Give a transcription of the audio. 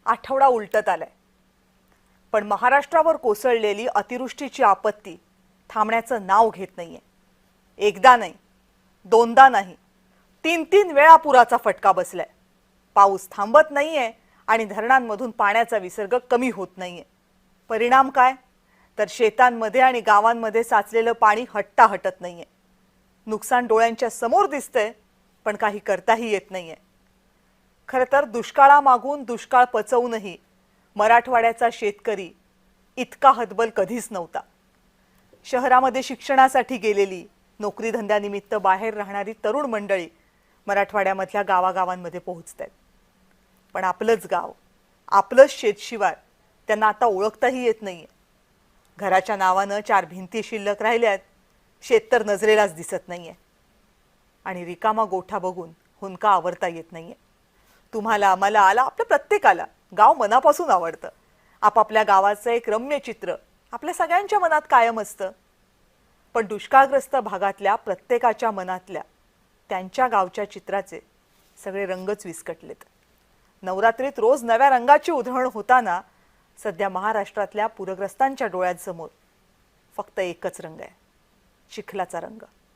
आठवडा उलटत आलाय, पण महाराष्ट्रावर कोसळलेली अतिवृष्टीची आपत्ती थांबण्याचं नाव घेत नाहीये. एकदा नाही, दोनदा नाही, तीन तीन वेळा पुराचा फटका बसलाय. पाऊस थांबत नाहीये आणि धरणांमधून पाण्याचा विसर्ग कमी होत नाहीये. परिणाम काय? तर शेतांमध्ये आणि गावांमध्ये साचलेलं पाणी हटत नाहीये. नुकसान डोळ्यांच्या समोर दिसतंय, पण काही करताही येत नाहीये. खरं तर दुष्काळामागून दुष्काळ पचवूनही मराठवाड्याचा शेतकरी इतका हतबल कधीच नव्हता. शहरामध्ये शिक्षणासाठी गेलेली, नोकरी धंद्यानिमित्त बाहेर राहणारी तरुण मंडळी मराठवाड्यामधल्या गावागावांमध्ये पोहोचतात. पण आपलंच गाव, आपलंच शेतशिवार त्यांना आता ओळखताही येत नाहीये. घराच्या नावानं चार भिंती शिल्लक राहिल्यात, शेत तर नजरेलाच दिसत नाहीये. आणि रिकामा गोठा बघून हुंका आवरता येत नाहीये. तुम्हाला, मला, आपल्या प्रत्येकाला गाव मनापासून आवडतं. आपापल्या गावाचं एक रम्य चित्र आपल्या सगळ्यांच्या मनात कायम असतं. पण दुष्काळग्रस्त भागातल्या प्रत्येकाच्या मनातल्या त्यांच्या गावच्या चित्राचे सगळे रंगच विस्कटलेत. नवरात्रीत रोज नव्या रंगाची उधळण होताना सध्या महाराष्ट्रातल्या पूरग्रस्तांच्या डोळ्यांसमोर फक्त एकच रंग आहे, चिखलाचा रंग.